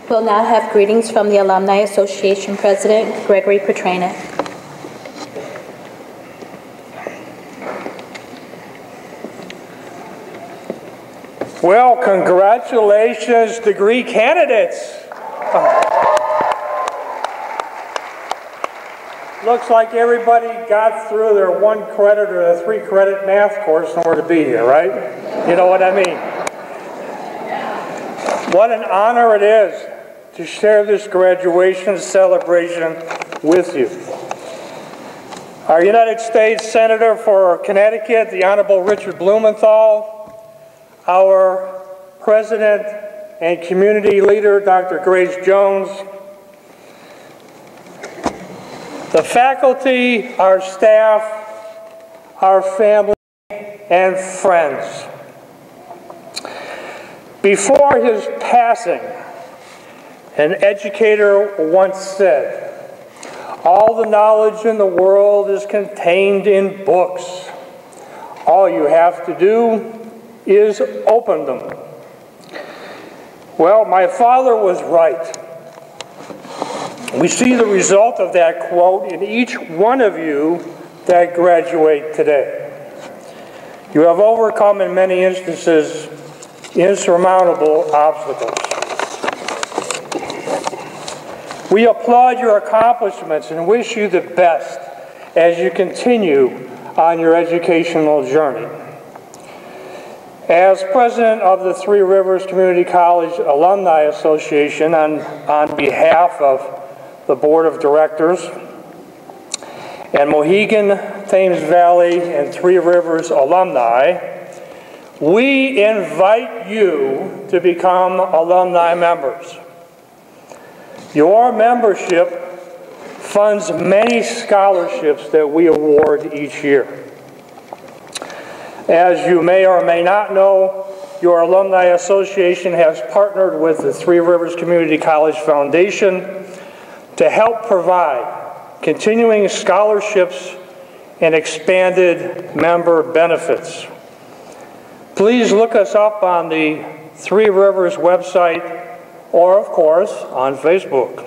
We'll now have greetings from the Alumni Association President, Gregory Petranek. Well, congratulations, degree candidates. Looks like everybody got through their 1 credit or a 3 credit math course in order to be here, right? You know what I mean? What an honor it is to share this graduation celebration with you. Our United States Senator for Connecticut, the Honorable Richard Blumenthal, our President and Community Leader, Dr. Grace Jones, the faculty, our staff, our family, and friends. Before his passing, an educator once said, "All the knowledge in the world is contained in books. All you have to do is open them." Well, my father was right. We see the result of that quote in each one of you that graduate today. You have overcome, in many instances, insurmountable obstacles. We applaud your accomplishments and wish you the best as you continue on your educational journey. As president of the Three Rivers Community College Alumni Association, on behalf of the Board of Directors and Mohegan, Thames Valley, and Three Rivers alumni, we invite you to become alumni members. Your membership funds many scholarships that we award each year. As you may or may not know, your Alumni Association has partnered with the Three Rivers Community College Foundation to help provide continuing scholarships and expanded member benefits. Please look us up on the Three Rivers website or, of course, on Facebook.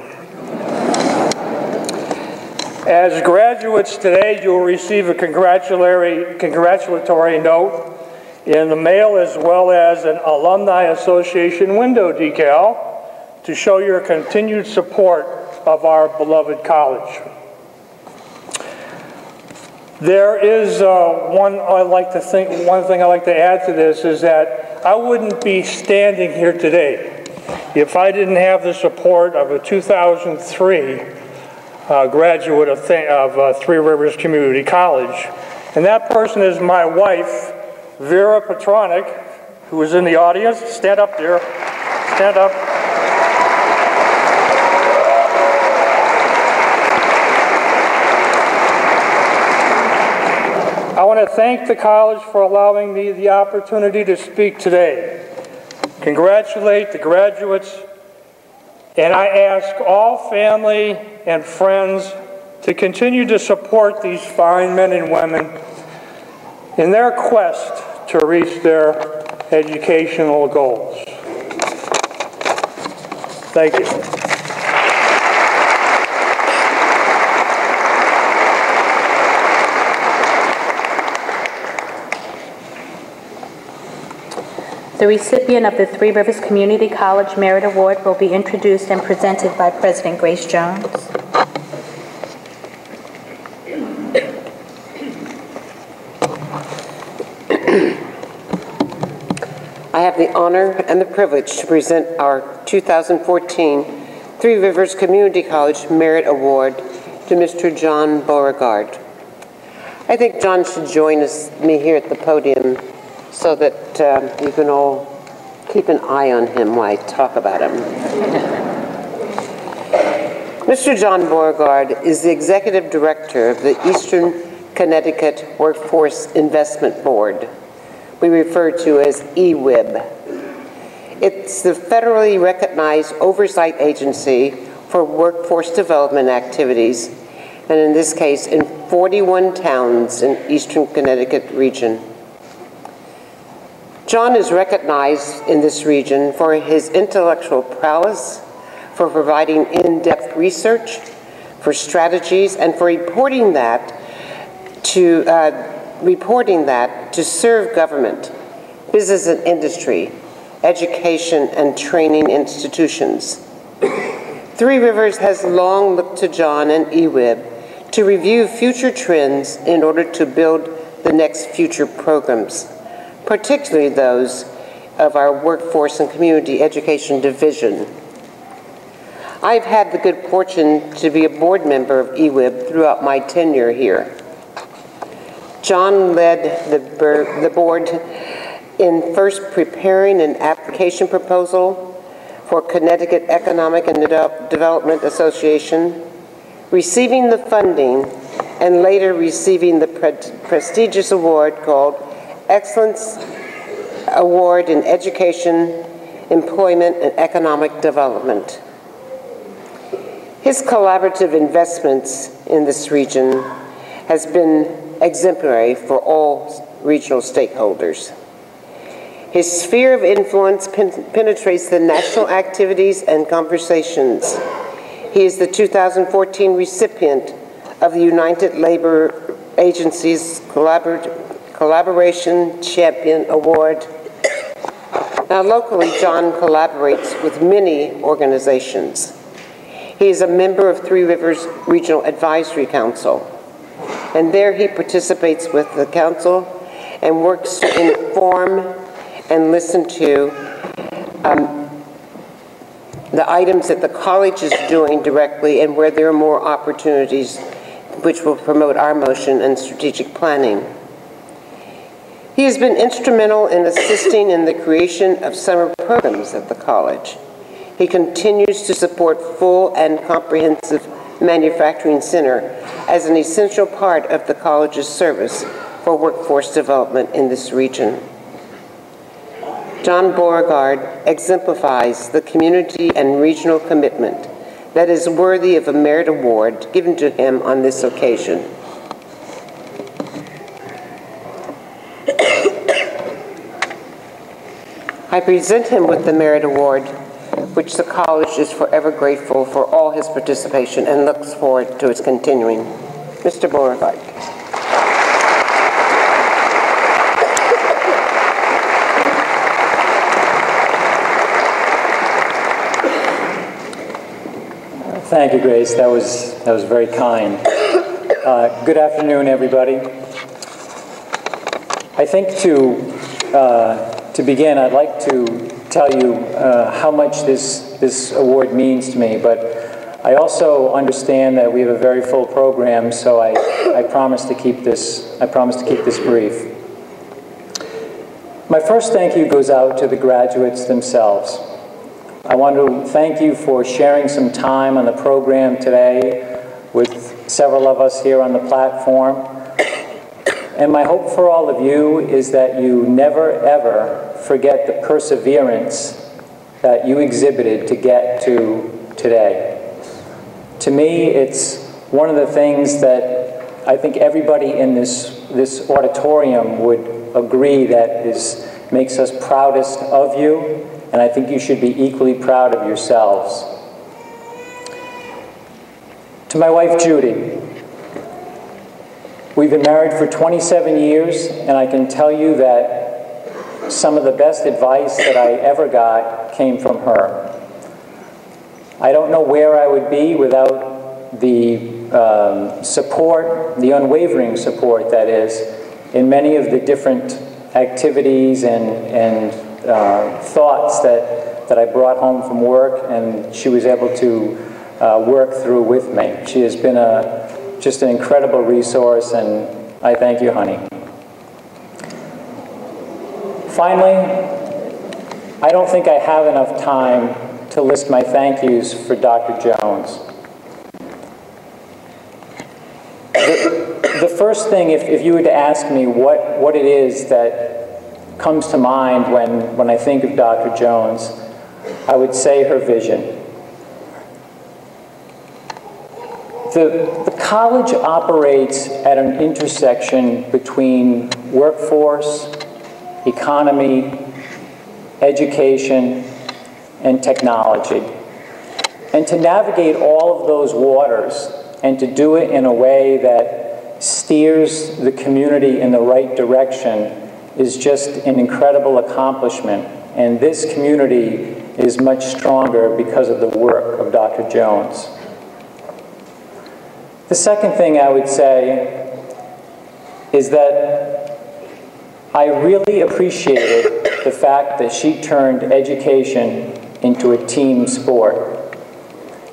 As graduates today, you'll receive a congratulatory note in the mail, as well as an Alumni Association window decal to show your continued support of our beloved college. There is one thing I like to add to this is that I wouldn't be standing here today if I didn't have the support of a 2003 graduate of Three Rivers Community College. And that person is my wife, Vera Petranek, who is in the audience. Stand up there. Stand up. I want to thank the college for allowing me the opportunity to speak today. Congratulate the graduates, and I ask all family and friends to continue to support these fine men and women in their quest to reach their educational goals. Thank you. The recipient of the Three Rivers Community College Merit Award will be introduced and presented by President Grace Jones. I have the honor and the privilege to present our 2014 Three Rivers Community College Merit Award to Mr. John Beauregard. I think John should join me here at the podium so that you can all keep an eye on him while I talk about him. Mr. John Beauregard is the Executive Director of the Eastern Connecticut Workforce Investment Board. We refer to as EWIB. It's the federally recognized oversight agency for workforce development activities, and in this case, in 41 towns in Eastern Connecticut region. John is recognized in this region for his intellectual prowess, for providing in-depth research, for strategies, and for reporting that to serve government, business and industry, education, and training institutions. Three Rivers has long looked to John and EWIB to review future trends in order to build the next future programs, particularly those of our Workforce and Community Education Division. I've had the good fortune to be a board member of EWIB throughout my tenure here. John led the board in first preparing an application proposal for Connecticut Economic and Development Association, receiving the funding, and later receiving the prestigious award called Excellence Award in Education, Employment, and Economic Development. His collaborative investments in this region has been exemplary for all regional stakeholders. His sphere of influence penetrates the national activities and conversations. He is the 2014 recipient of the United Labor Agency's Collaboration Champion Award. Now, locally, John collaborates with many organizations. He is a member of Three Rivers Regional Advisory Council, and there he participates with the council and works to inform and listen to the items that the college is doing directly and where there are more opportunities which will promote our motion and strategic planning. He has been instrumental in assisting in the creation of summer programs at the college. He continues to support full and comprehensive manufacturing center as an essential part of the college's service for workforce development in this region. John Beauregard exemplifies the community and regional commitment that is worthy of a merit award given to him on this occasion. I present him with the Merit Award, which the college is forever grateful for all his participation and looks forward to its continuing. Mr. Beauregard. Thank you, Grace. That was very kind. Good afternoon, everybody. I think to begin, I'd like to tell you how much this award means to me, but I also understand that we have a very full program, so I promise to keep this brief. My first thank you goes out to the graduates themselves. I want to thank you for sharing some time on the program today with several of us here on the platform. And my hope for all of you is that you never, ever forget the perseverance that you exhibited to get to today. To me, it's one of the things that I think everybody in this auditorium would agree that makes us proudest of you, and I think you should be equally proud of yourselves. To my wife, Judy, we've been married for 27 years, and I can tell you that some of the best advice that I ever got came from her. I don't know where I would be without the support, the unwavering support, that is, in many of the different activities and thoughts that I brought home from work, and she was able to work through with me. She has been just an incredible resource, and I thank you, honey. Finally, I don't think I have enough time to list my thank yous for Dr. Jones. The first thing, if you were to ask me what it is that comes to mind when I think of Dr. Jones, I would say her vision. The college operates at an intersection between workforce, economy, education, and technology. And to navigate all of those waters and to do it in a way that steers the community in the right direction is just an incredible accomplishment. And this community is much stronger because of the work of Dr. Jones. The second thing I would say is that I really appreciated the fact that she turned education into a team sport.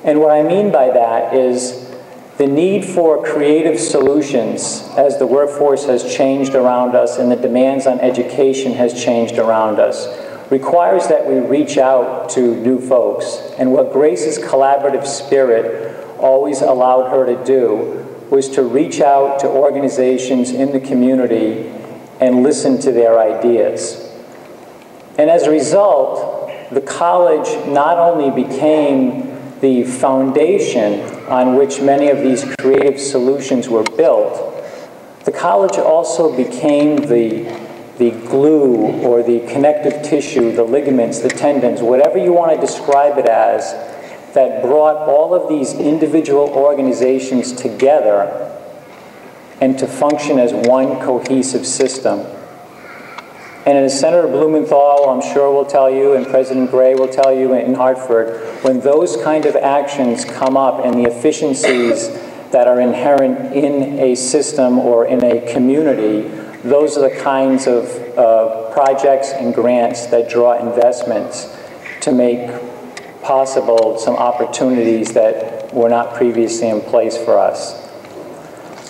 And what I mean by that is the need for creative solutions as the workforce has changed around us and the demands on education has changed around us requires that we reach out to new folks. And what Grace's collaborative spirit always allowed her to do was to reach out to organizations in the community and listen to their ideas. And as a result, the college not only became the foundation on which many of these creative solutions were built, the college also became the glue or the connective tissue, the ligaments, the tendons, whatever you want to describe it as, that brought all of these individual organizations together and to function as one cohesive system. And as Senator Blumenthal, I'm sure, will tell you, and President Gray will tell you in Hartford, when those kind of actions come up and the efficiencies that are inherent in a system or in a community, those are the kinds of projects and grants that draw investments to make possible some opportunities that were not previously in place for us.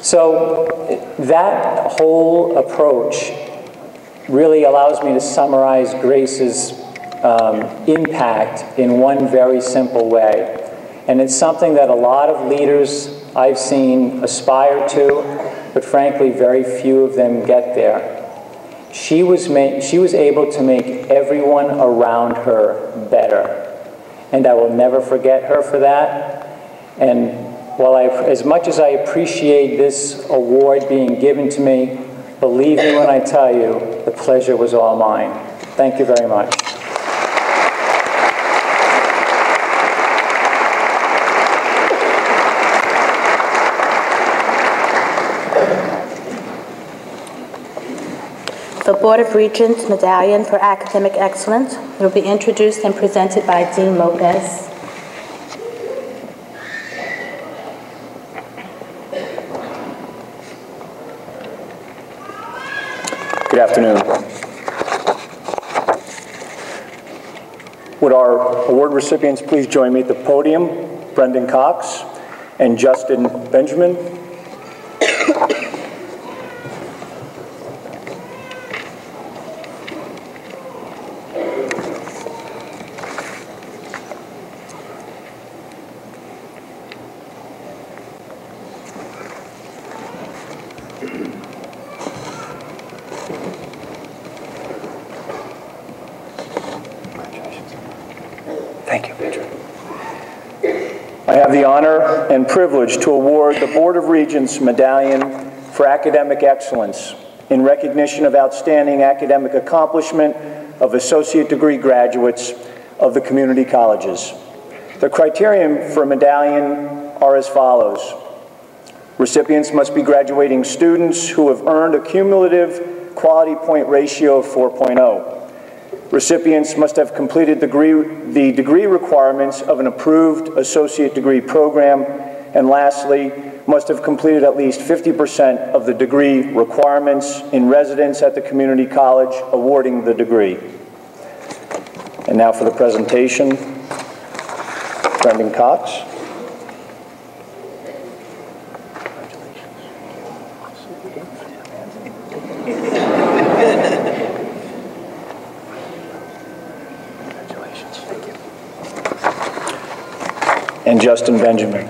So that whole approach really allows me to summarize Grace's impact in one very simple way. And it's something that a lot of leaders I've seen aspire to, but frankly, very few of them get there. She was able to make everyone around her better. And I will never forget her for that. And while as much as I appreciate this award being given to me, believe me when I tell you, the pleasure was all mine. Thank you very much. The Board of Regents Medallion for Academic Excellence will be introduced and presented by Dean Lopez. Good afternoon. Would our award recipients please join me at the podium, Brendan Cox and Justin Benjamin. Thank you, Pedro. I have the honor and privilege to award the Board of Regents Medallion for Academic Excellence in recognition of outstanding academic accomplishment of associate degree graduates of the community colleges. The criterion for a medallion are as follows. Recipients must be graduating students who have earned a cumulative quality point ratio of 4.0. Recipients must have completed the degree requirements of an approved associate degree program, and lastly, must have completed at least 50% of the degree requirements in residence at the community college awarding the degree. And now for the presentation, Brendan Cox. And Justin Benjamin.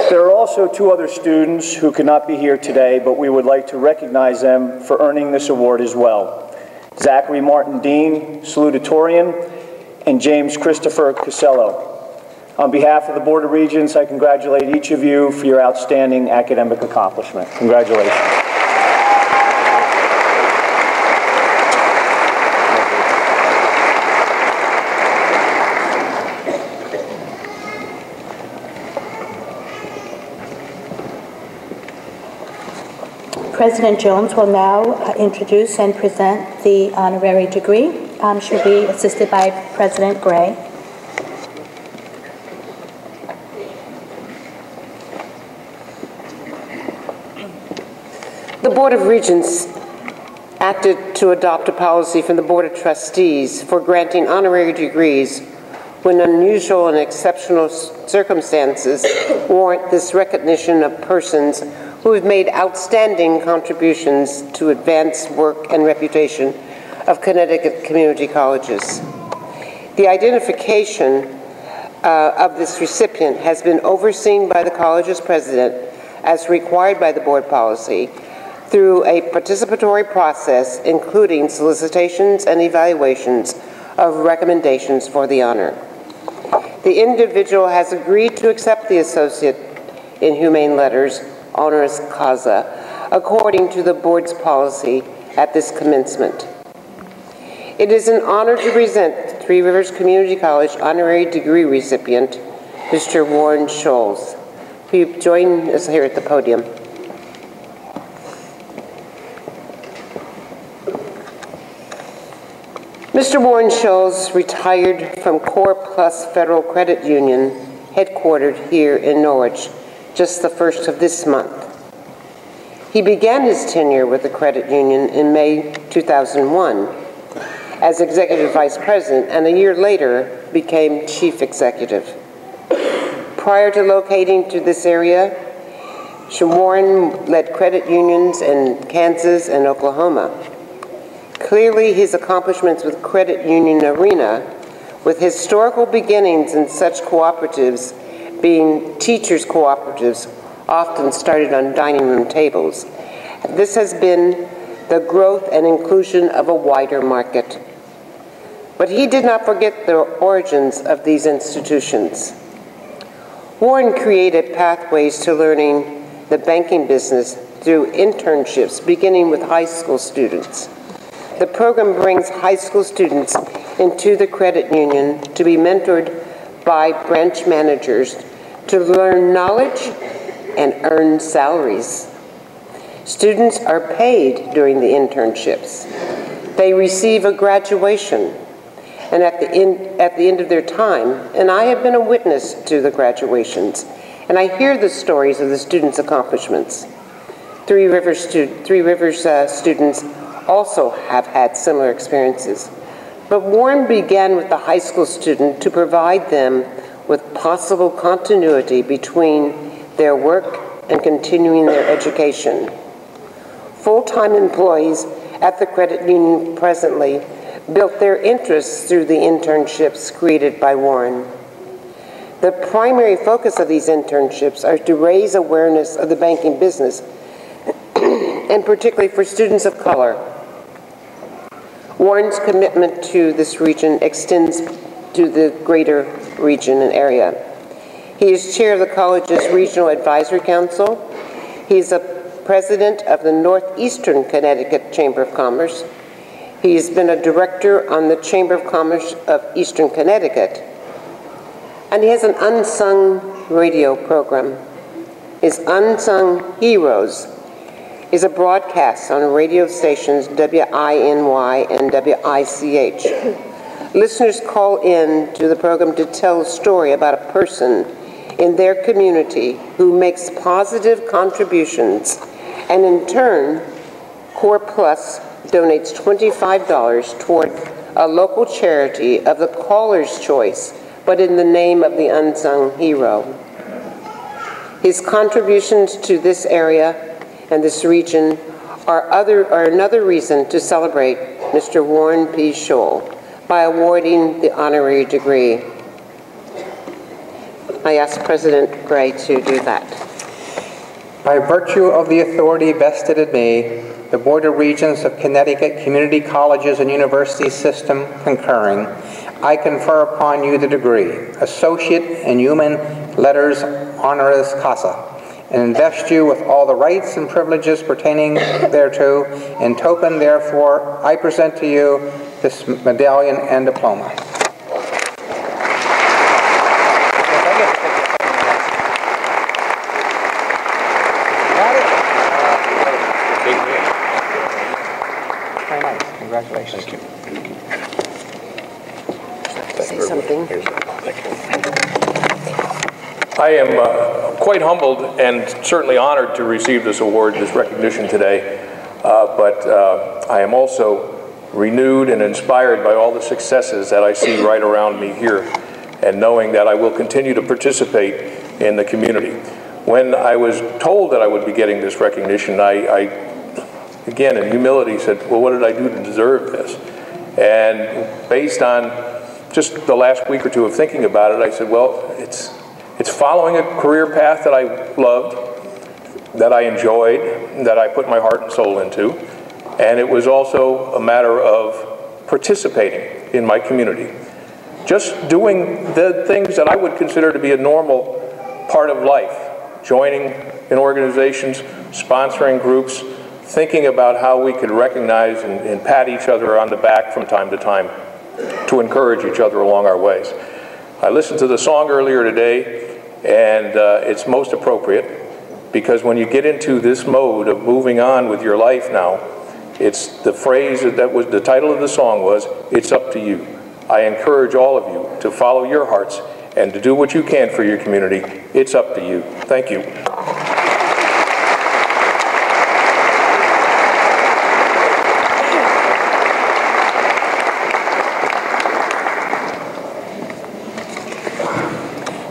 There are also two other students who could not be here today, but we would like to recognize them for earning this award as well. Zachary Martin Dean, salutatorian, and James Christopher Casello. On behalf of the Board of Regents, I congratulate each of you for your outstanding academic accomplishment. Congratulations. President Jones will now introduce and present the honorary degree. She'll be assisted by President Gray. The Board of Regents acted to adopt a policy from the Board of Trustees for granting honorary degrees when unusual and exceptional circumstances warrant this recognition of persons who have made outstanding contributions to advance work and reputation of Connecticut community colleges. The identification of this recipient has been overseen by the college's president as required by the board policy through a participatory process, including solicitations and evaluations of recommendations for the honor. The individual has agreed to accept the Associate in Humane Letters honoris causa according to the board's policy at this commencement. It is an honor to present Three Rivers Community College honorary degree recipient, Mr. Warren Scholes. Will you join us here at the podium? Mr. Warren Scholes retired from Core Plus Federal Credit Union, headquartered here in Norwich, just the 1st of this month. He began his tenure with the credit union in May 2001 as Executive Vice President, and a year later became Chief Executive. Prior to locating to this area, Warren led credit unions in Kansas and Oklahoma. Clearly, his accomplishments with credit union arena, with historical beginnings in such cooperatives being teachers' cooperatives, often started on dining room tables. This has been the growth and inclusion of a wider market. But he did not forget the origins of these institutions. Warren created pathways to learning the banking business through internships, beginning with high school students. The program brings high school students into the credit union to be mentored by branch managers to learn knowledge and earn salaries. Students are paid during the internships. They receive a graduation, and at the end of their time, and I have been a witness to the graduations, and I hear the stories of the students' accomplishments. Three Rivers students also have had similar experiences. But Warren began with the high school student to provide them with possible continuity between their work and continuing their education. Full-time employees at the credit union presently built their interests through the internships created by Warren. The primary focus of these internships are to raise awareness of the banking business, and particularly for students of color. Warren's commitment to this region extends to the greater region and area. He is chair of the college's Regional Advisory Council. He is a president of the Northeastern Connecticut Chamber of Commerce. He has been a director on the Chamber of Commerce of Eastern Connecticut. And he has an unsung radio program. His Unsung Heroes is a broadcast on radio stations WINY and WICH. Listeners call in to the program to tell a story about a person in their community who makes positive contributions, and in turn, Core Plus donates $25 toward a local charity of the caller's choice, but in the name of the unsung hero. His contributions to this area and this region are another reason to celebrate Mr. Warren P. Scholl by awarding the honorary degree. I ask President Gray to do that. By virtue of the authority vested in me, the Board of Regents of Connecticut Community Colleges and University System concurring, I confer upon you the degree, Associate in Human Letters Honoris Causa, and invest you with all the rights and privileges pertaining thereto. In token, therefore, I present to you this medallion and diploma. Very nice. Congratulations. Thank you. Say something. I am quite humbled and certainly honored to receive this award, this recognition today, but I am also renewed and inspired by all the successes that I see right around me here, and knowing that I will continue to participate in the community. When I was told that I would be getting this recognition, I again, in humility, said, well, what did I do to deserve this? And based on just the last week or two of thinking about it, I said, well, it's following a career path that I loved, that I enjoyed, that I put my heart and soul into, and it was also a matter of participating in my community. Just doing the things that I would consider to be a normal part of life, joining in organizations, sponsoring groups, thinking about how we could recognize and pat each other on the back from time to time to encourage each other along our ways. I listened to the song earlier today, and it's most appropriate because when you get into this mode of moving on with your life now, it's the phrase that was the title of the song was, "It's up to you." I encourage all of you to follow your hearts and to do what you can for your community. It's up to you. Thank you.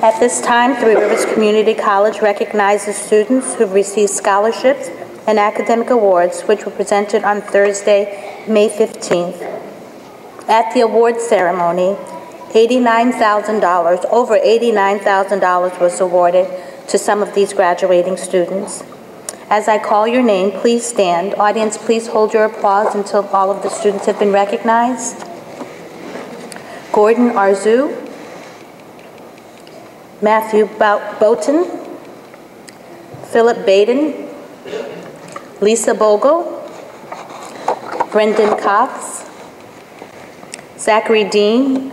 At this time, Three Rivers Community College recognizes students who've received scholarships and academic awards, which were presented on Thursday, May 15th. At the award ceremony, over $89,000 was awarded to some of these graduating students. As I call your name, please stand. Audience, please hold your applause until all of the students have been recognized. Gordon Arzu, Matthew Boughton, Philip Baden, Lisa Bogle, Brendan Cox, Zachary Dean,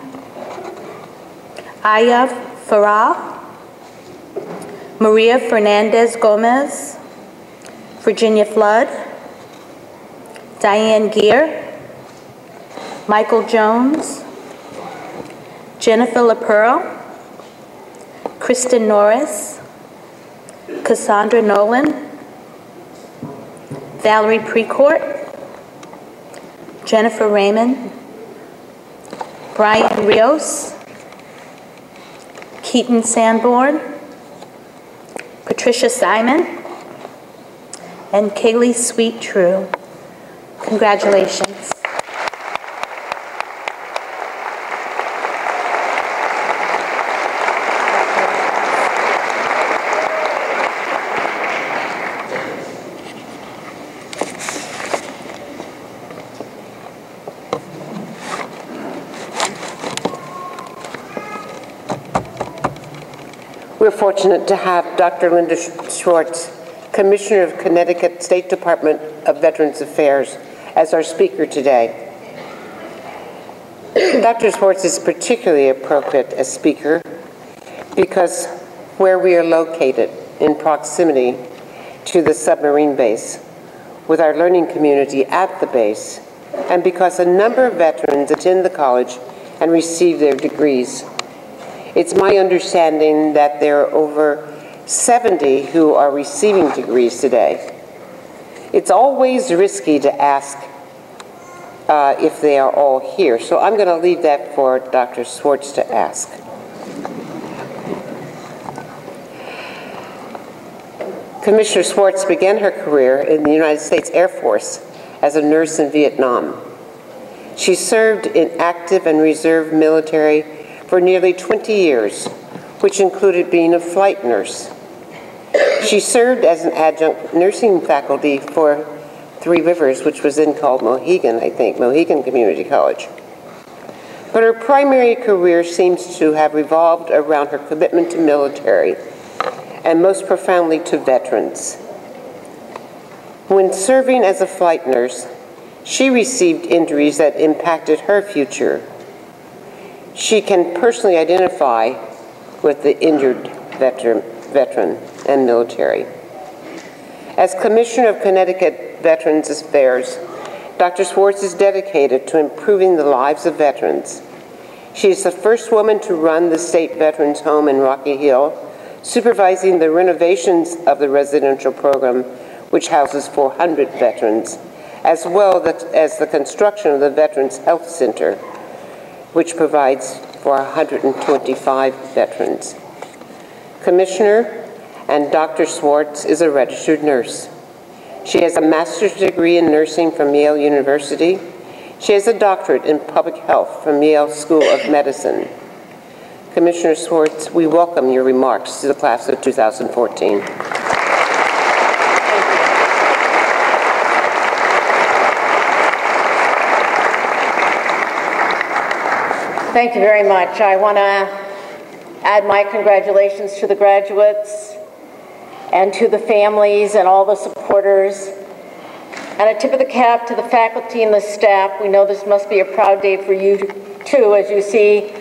Aya Farah, Maria Fernandez Gomez, Virginia Flood, Diane Gear, Michael Jones, Jennifer LaPearl, Kristen Norris, Cassandra Nolan, Valerie Precourt, Jennifer Raymond, Brian Rios, Keaton Sanborn, Patricia Simon, and Kaylee Sweet True. Congratulations. We're fortunate to have Dr. Linda Schwartz, Commissioner of Connecticut State Department of Veterans Affairs, as our speaker today. Dr. Schwartz is particularly appropriate as speaker because where we are located in proximity to the submarine base, with our learning community at the base, and because a number of veterans attend the college and receive their degrees. It's my understanding that there are over 70 who are receiving degrees today. It's always risky to ask if they are all here, so I'm going to leave that for Dr. Schwartz to ask. Commissioner Schwartz began her career in the United States Air Force as a nurse in Vietnam. She served in active and reserve military for nearly 20 years, which included being a flight nurse. She served as an adjunct nursing faculty for Three Rivers, which was then called Mohegan, I think, Mohegan Community College. But her primary career seems to have revolved around her commitment to military, and most profoundly to veterans. When serving as a flight nurse, she received injuries that impacted her future. She can personally identify with the injured veteran and military. As Commissioner of Connecticut Veterans Affairs, Dr. Swartz is dedicated to improving the lives of veterans. She is the first woman to run the State Veterans Home in Rocky Hill, supervising the renovations of the residential program, which houses 400 veterans, as well as the construction of the Veterans Health Center, which provides for 125 veterans. Commissioner and Dr. Swartz is a registered nurse. She has a master's degree in nursing from Yale University. She has a doctorate in public health from Yale School of Medicine. Commissioner Swartz, we welcome your remarks to the class of 2014. Thank you very much. I want to add my congratulations to the graduates and to the families and all the supporters. And a tip of the cap to the faculty and the staff. We know this must be a proud day for you too, as you see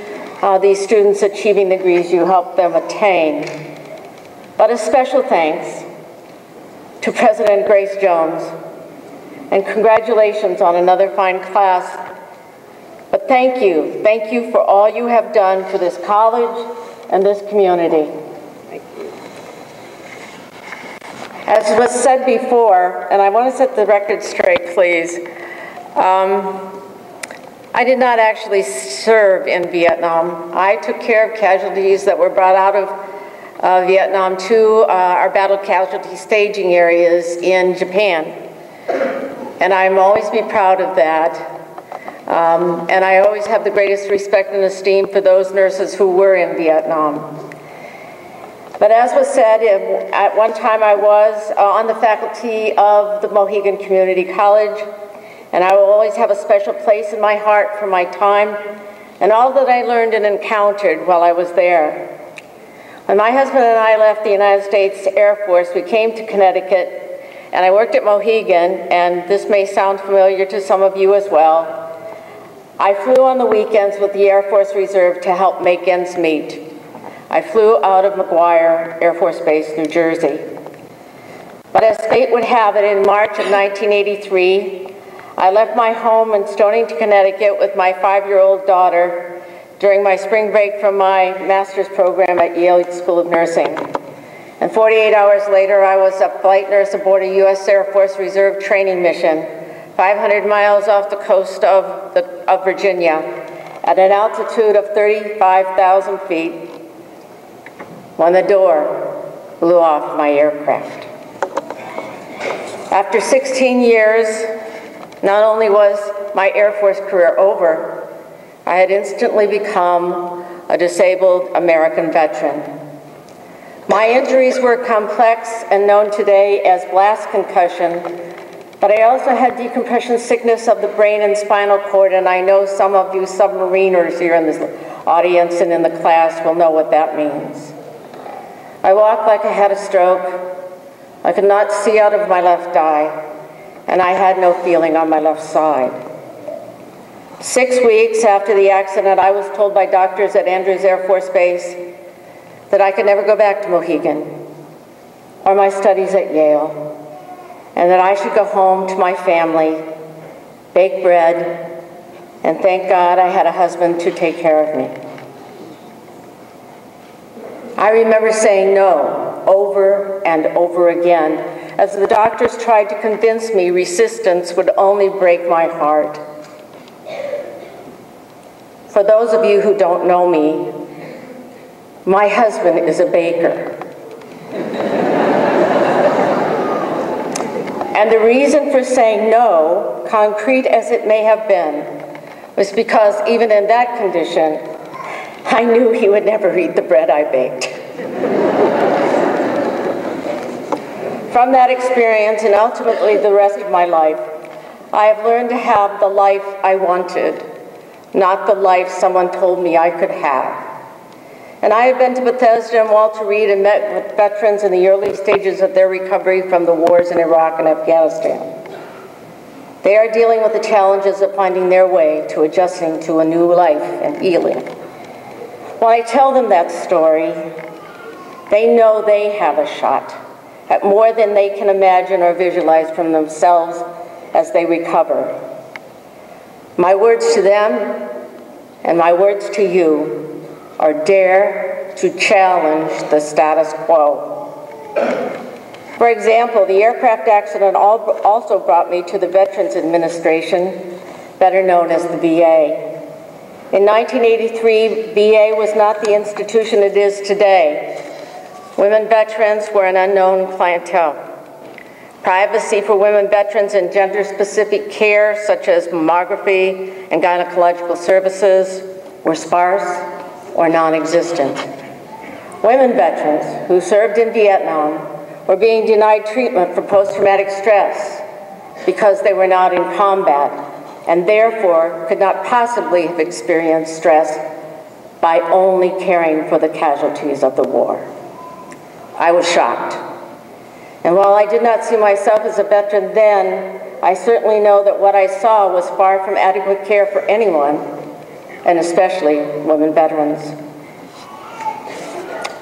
these students achieving the degrees you helped them attain. But a special thanks to President Grace Jones, and congratulations on another fine class. But thank you for all you have done for this college and this community. Thank you. As was said before, and I want to set the record straight, please, I did not actually serve in Vietnam. I took care of casualties that were brought out of Vietnam to our battle casualty staging areas in Japan. And I'm always be proud of that. And I always have the greatest respect and esteem for those nurses who were in Vietnam. But as was said, at one time I was on the faculty of the Mohegan Community College, and I will always have a special place in my heart for my time and all that I learned and encountered while I was there. When my husband and I left the United States Air Force, we came to Connecticut, and I worked at Mohegan, and this may sound familiar to some of you as well. I flew on the weekends with the Air Force Reserve to help make ends meet. I flew out of McGuire Air Force Base, New Jersey. But as fate would have it, in March of 1983, I left my home in Stonington, Connecticut with my 5-year-old daughter during my spring break from my master's program at Yale School of Nursing. And 48 hours later, I was a flight nurse aboard a U.S. Air Force Reserve training mission, 500 miles off the coast of Virginia, at an altitude of 35,000 feet, when the door blew off my aircraft. After 16 years, not only was my Air Force career over, I had instantly become a disabled American veteran. My injuries were complex and known today as blast concussion, but I also had decompression sickness of the brain and spinal cord, and I know some of you submariners here in this audience and in the class will know what that means. I walked like I had a stroke. I could not see out of my left eye, and I had no feeling on my left side. 6 weeks after the accident, I was told by doctors at Andrews Air Force Base that I could never go back to Mohegan or my studies at Yale, and that I should go home to my family, bake bread, and thank God I had a husband to take care of me. I remember saying no over and over again as the doctors tried to convince me resistance would only break my heart. For those of you who don't know me, my husband is a baker. And the reason for saying no, concrete as it may have been, was because even in that condition, I knew he would never eat the bread I baked. From that experience and ultimately the rest of my life, I have learned to have the life I wanted, not the life someone told me I could have. And I have been to Bethesda and Walter Reed and met with veterans in the early stages of their recovery from the wars in Iraq and Afghanistan. They are dealing with the challenges of finding their way to adjusting to a new life and healing. When I tell them that story, they know they have a shot at more than they can imagine or visualize from themselves as they recover. My words to them and my words to you are dare to challenge the status quo. For example, the aircraft accident also brought me to the Veterans Administration, better known as the VA. In 1983, VA was not the institution it is today. Women veterans were an unknown clientele. Privacy for women veterans and gender-specific care, such as mammography and gynecological services, were sparse or non-existent. Women veterans who served in Vietnam were being denied treatment for post-traumatic stress because they were not in combat and therefore could not possibly have experienced stress by only caring for the casualties of the war. I was shocked. And while I did not see myself as a veteran then, I certainly know that what I saw was far from adequate care for anyone, and especially women veterans.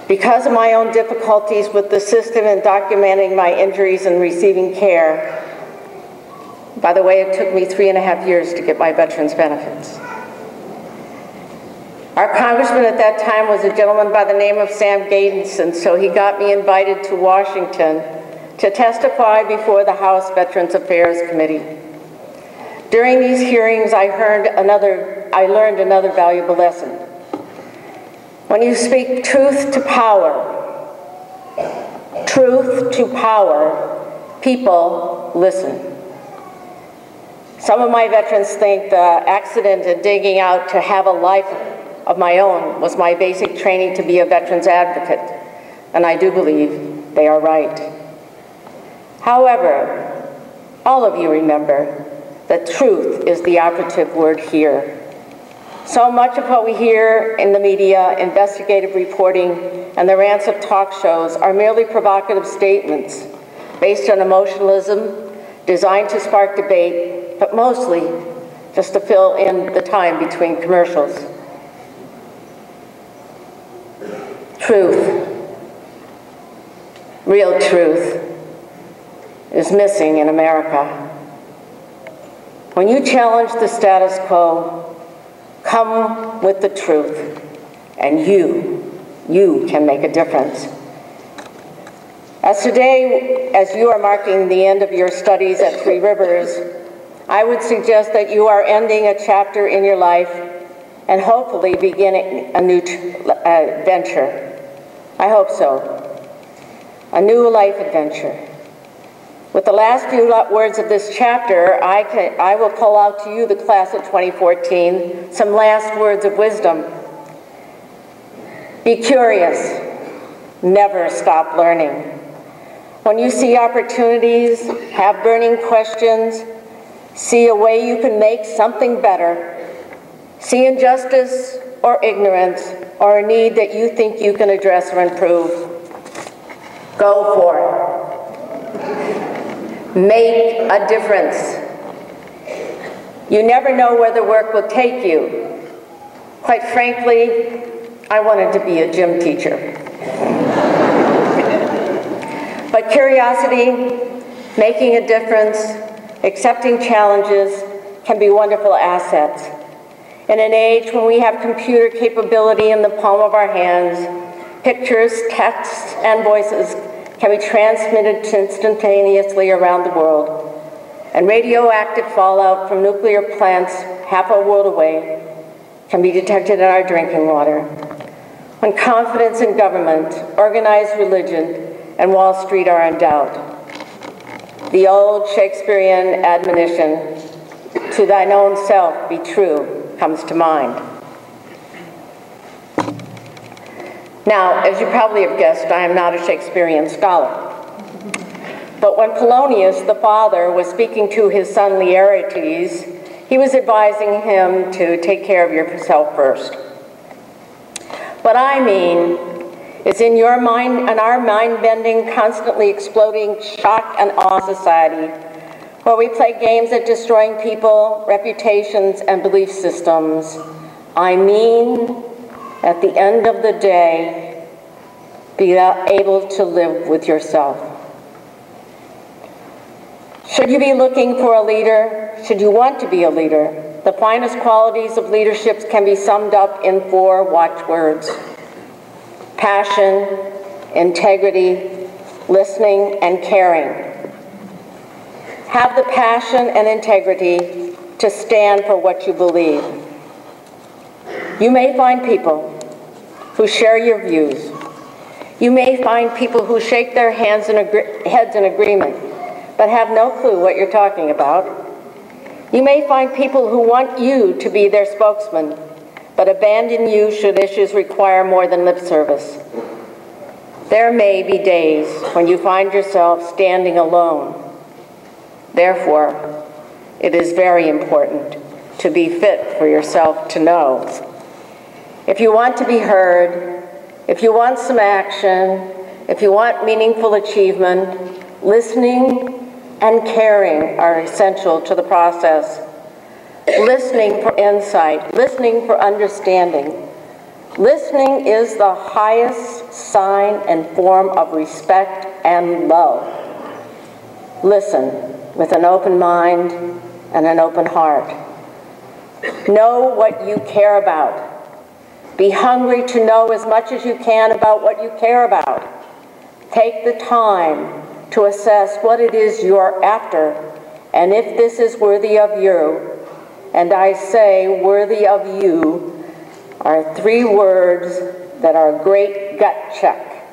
Because of my own difficulties with the system in documenting my injuries and receiving care, by the way, it took me 3.5 years to get my veterans benefits. Our congressman at that time was a gentleman by the name of Sam Gaines, and so he got me invited to Washington to testify before the House Veterans Affairs Committee. During these hearings, I learned another valuable lesson. When you speak truth to power, people listen. Some of my veterans think the accident in digging out to have a life of my own was my basic training to be a veterans advocate, and I do believe they are right. However, all of you remember that truth is the operative word here. So much of what we hear in the media, investigative reporting, and the rants of talk shows are merely provocative statements based on emotionalism, designed to spark debate, but mostly just to fill in the time between commercials. Truth, real truth, is missing in America. When you challenge the status quo, come with the truth, and you can make a difference. As today, as you are marking the end of your studies at Three Rivers, I would suggest that you are ending a chapter in your life and hopefully beginning a new venture. I hope so. A new life adventure. With the last few words of this chapter, I will call out to you, the class of 2014, some last words of wisdom. Be curious. Never stop learning. When you see opportunities, have burning questions, see a way you can make something better, see injustice or ignorance or a need that you think you can address or improve, go for it. Make a difference. You never know where the work will take you. Quite frankly, I wanted to be a gym teacher. But curiosity, making a difference, accepting challenges can be wonderful assets. In an age when we have computer capability in the palm of our hands, pictures, texts, and voices can be transmitted instantaneously around the world, and radioactive fallout from nuclear plants half a world away can be detected in our drinking water. When confidence in government, organized religion, and Wall Street are in doubt, the old Shakespearean admonition, "To thine own self be true," comes to mind. Now, as you probably have guessed, I am not a Shakespearean scholar. But when Polonius, the father, was speaking to his son Laertes, he was advising him to take care of yourself first. What I mean is in your mind and our mind-bending, constantly exploding shock and awe society, where we play games at destroying people, reputations, and belief systems, I mean, at the end of the day, be able to live with yourself. Should you be looking for a leader? Should you want to be a leader? The finest qualities of leadership can be summed up in 4 watchwords: passion, integrity, listening, and caring. Have the passion and integrity to stand for what you believe. You may find people who share your views. You may find people who shake their heads in agreement, but have no clue what you're talking about. You may find people who want you to be their spokesman, but abandon you should issues require more than lip service. There may be days when you find yourself standing alone. Therefore, it is very important to be fit for yourself to know. If you want to be heard, if you want some action, if you want meaningful achievement, listening and caring are essential to the process. Listening for insight, listening for understanding. Listening is the highest sign and form of respect and love. Listen with an open mind and an open heart. Know what you care about. Be hungry to know as much as you can about what you care about. Take the time to assess what it is you're after, and if this is worthy of you. And I say worthy of you are 3 words that are a great gut check.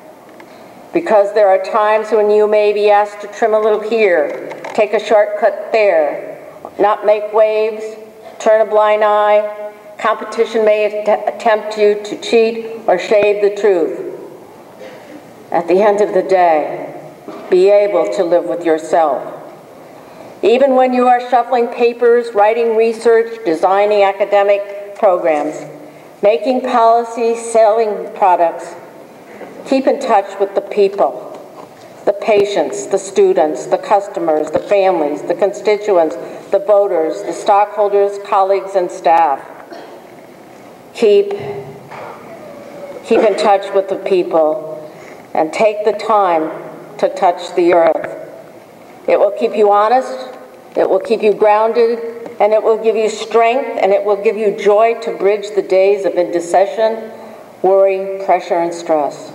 Because there are times when you may be asked to trim a little here, take a shortcut there, not make waves, turn a blind eye. Competition may attempt you to cheat or shade the truth. At the end of the day, be able to live with yourself. Even when you are shuffling papers, writing research, designing academic programs, making policy, selling products, keep in touch with the people, the patients, the students, the customers, the families, the constituents, the voters, the stockholders, colleagues, and staff. Keep in touch with the people and take the time to touch the earth. It will keep you honest, it will keep you grounded, and it will give you strength, and it will give you joy to bridge the days of indecision, worry, pressure, and stress.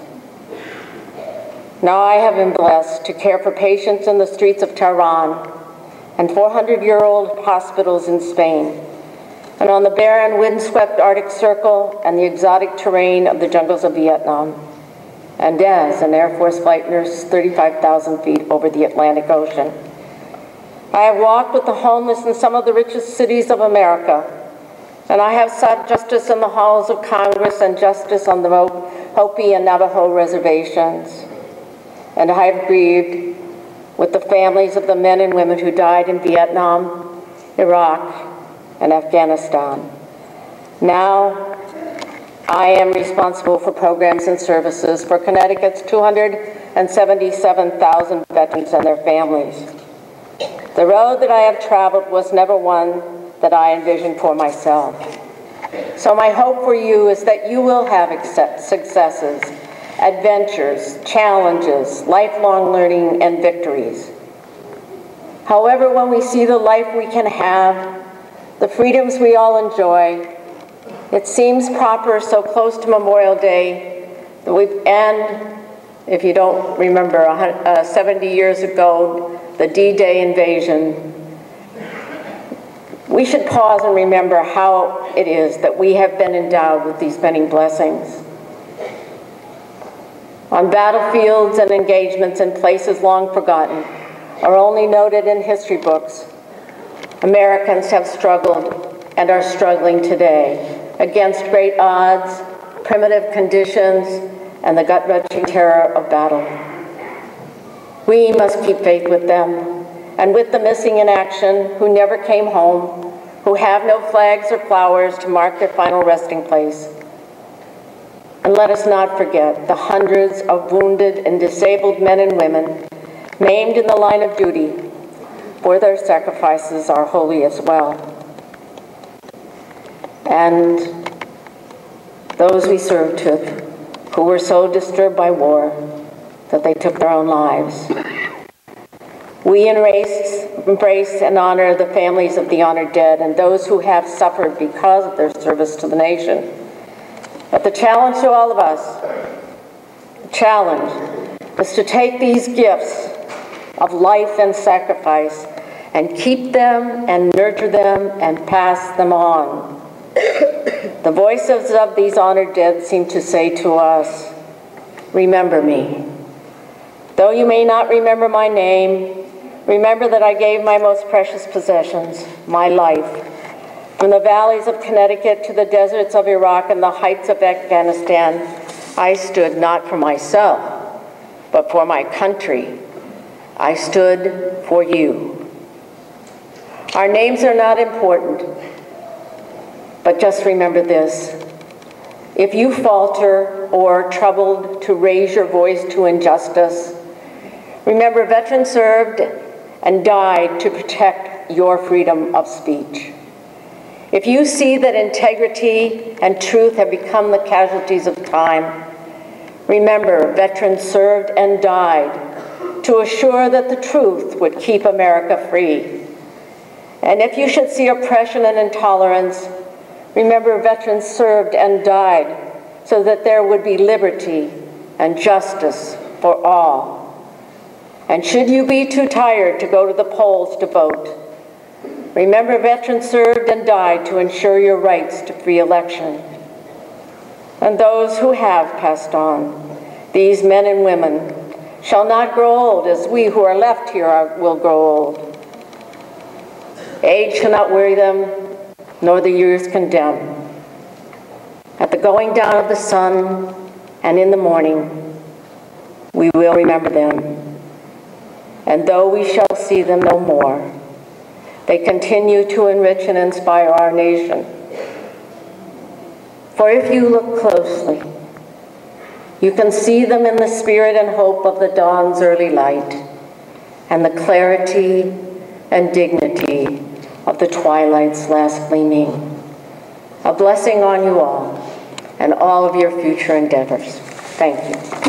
Now I have been blessed to care for patients in the streets of Tehran and 400-year-old hospitals in Spain, and on the barren, windswept Arctic Circle and the exotic terrain of the jungles of Vietnam, and as an Air Force flight nurse 35,000 feet over the Atlantic Ocean. I have walked with the homeless in some of the richest cities of America, and I have sought justice in the halls of Congress and justice on the Hopi and Navajo reservations. And I have grieved with the families of the men and women who died in Vietnam, Iraq, and Afghanistan. Now, I am responsible for programs and services for Connecticut's 277,000 veterans and their families. The road that I have traveled was never one that I envisioned for myself. So my hope for you is that you will have successes, adventures, challenges, lifelong learning, and victories. However, when we see the life we can have, the freedoms we all enjoy, it seems proper, so close to Memorial Day, and if you don't remember, 70 years ago, the D-Day invasion, we should pause and remember how it is that we have been endowed with these many blessings. On battlefields and engagements in places long forgotten, or only noted in history books, Americans have struggled and are struggling today against great odds, primitive conditions, and the gut-wrenching terror of battle. We must keep faith with them and with the missing in action who never came home, who have no flags or flowers to mark their final resting place. And let us not forget the hundreds of wounded and disabled men and women maimed in the line of duty, for their sacrifices are holy as well. And those we served with, who were so disturbed by war that they took their own lives. We embrace and honor the families of the honored dead and those who have suffered because of their service to the nation. But the challenge to all of us, the challenge is to take these gifts of life and sacrifice and keep them and nurture them and pass them on. The voices of these honored dead seem to say to us, remember me. Though you may not remember my name, remember that I gave my most precious possessions, my life. From the valleys of Connecticut to the deserts of Iraq and the heights of Afghanistan, I stood not for myself, but for my country. I stood for you. Our names are not important, but just remember this. If you falter or troubled to raise your voice to injustice, remember veterans served and died to protect your freedom of speech. If you see that integrity and truth have become the casualties of time, remember veterans served and died to assure that the truth would keep America free. And if you should see oppression and intolerance, remember veterans served and died so that there would be liberty and justice for all. And should you be too tired to go to the polls to vote, remember veterans served and died to ensure your rights to free election. And those who have passed on, these men and women, shall not grow old as we who are left here will grow old. Age shall not weary them, nor the years condemn. At the going down of the sun and in the morning, we will remember them. And though we shall see them no more, they continue to enrich and inspire our nation. For if you look closely, you can see them in the spirit and hope of the dawn's early light and the clarity and dignity of the twilight's last gleaming. A blessing on you all and all of your future endeavors. Thank you.